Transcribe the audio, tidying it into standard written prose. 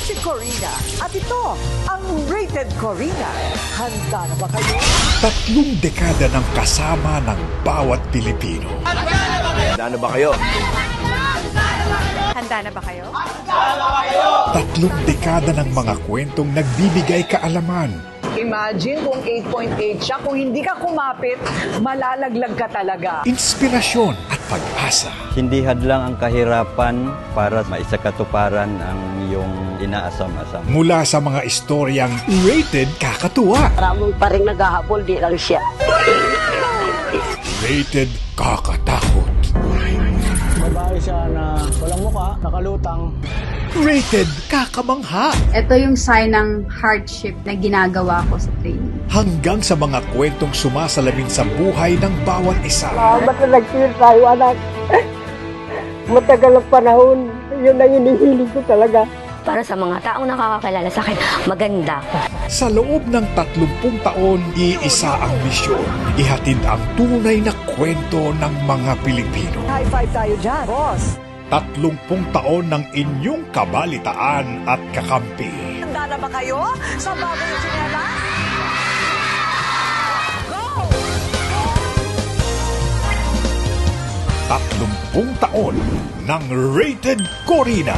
si Corina at ito ang Rated Corina. Handa na ba kayo? 3 dekada ng kasama ng bawat Pilipino. Handa na ba kayo? Handa na ba kayo? 3 dekada ng mga kwentong nagbibigay kaalaman. Imagine kung 8.8 siya, kung hindi ka kumapit, malalaglag ka talaga. Inspirasyon at pag-asa. Hindi hadlang ang kahirapan para maisakatuparan ang iyong inaasam-asam. Mula sa mga istoryang rated kakatuwa. Maraming pa rin naghahabol, di lang siya. Rated kakatakot. Babae siya na walang muka, nakalutang. Rated kakamangha. Ito yung sign ng hardship na ginagawa ko sa training. Hanggang sa mga kwentong sumasalamin sa buhay ng bawat isa. Salamat na nag-share tayo, anak. Matagal ang panahon, yun ang hinihiling ko talaga. Para sa mga taong nakakakilala sa akin, maganda ako. Sa loob ng 30 taon, iisa ang misyon. Ihatid ang tunay na kwento ng mga Pilipino. High five tayo dyan, boss. 30 taon ng inyong kabalitaan at kakampi. Handa na ba kayo sa bagong tsinelas? Go! 30 taon ng Rated Corina.